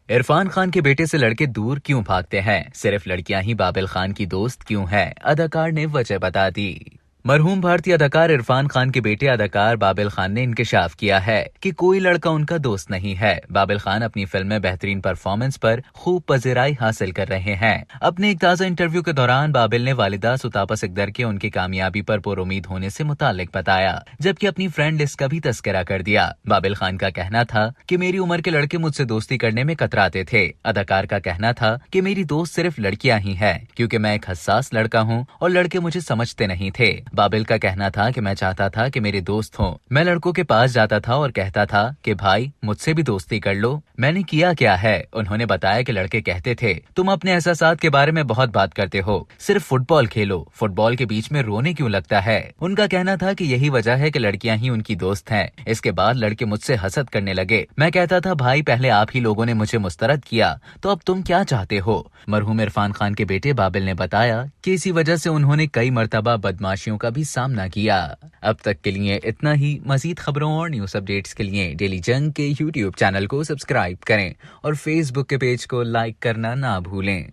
इरफान खान के बेटे से लड़के दूर क्यों भागते हैं? सिर्फ लड़कियां ही बाबिल खान की दोस्त क्यों हैं? अदाकार ने वजह बता दी। मरहूम भारतीय अदाकार इरफान खान के बेटे अदाकार बाबिल खान ने इंकशाफ किया है कि कोई लड़का उनका दोस्त नहीं है। बाबिल खान अपनी फिल्म में बेहतरीन परफॉर्मेंस पर खूब पज़िराई हासिल कर रहे हैं। अपने एक ताज़ा इंटरव्यू के दौरान बाबिल ने वालिदा सुतापा सिकदर के उनकी कामयाबी पर पुरुमीद होने से मुताल्लिक बताया, जबकि अपनी फ्रेंड लिस्ट का भी तस्करा कर दिया। बाबिल खान का कहना था कि मेरी उम्र के लड़के मुझसे दोस्ती करने में कतराते थे। अदाकार का कहना था कि मेरी दोस्त सिर्फ लड़कियां ही हैं, क्योंकि मैं एक हसास लड़का हूं और लड़के मुझे समझते नहीं थे। बाबिल का कहना था कि मैं चाहता था कि मेरे दोस्त हों। मैं लड़कों के पास जाता था और कहता था कि भाई मुझसे भी दोस्ती कर लो। मैंने किया क्या है? उन्होंने बताया कि लड़के कहते थे तुम अपने एहसासात के बारे में बहुत बात करते हो, सिर्फ फुटबॉल खेलो, फुटबॉल के बीच में रोने क्यों लगता है? उनका कहना था कि यही वजह है कि लड़कियां ही उनकी दोस्त हैं। इसके बाद लड़के मुझसे हसद करने लगे। मैं कहता था भाई पहले आप ही लोगों ने मुझे मुस्तरद किया, तो अब तुम क्या चाहते हो? मरहूम इरफान खान के बेटे बाबिल ने बताया कि इसी वजह से उन्होंने कई मर्तबा बदमाशियों का भी सामना किया। अब तक के लिए इतना ही। मजीद खबरों और न्यूज अपडेट्स के लिए डेली जंग के यूट्यूब चैनल को सब्सक्राइब करें और फेसबुक के पेज को लाइक करना ना भूलें।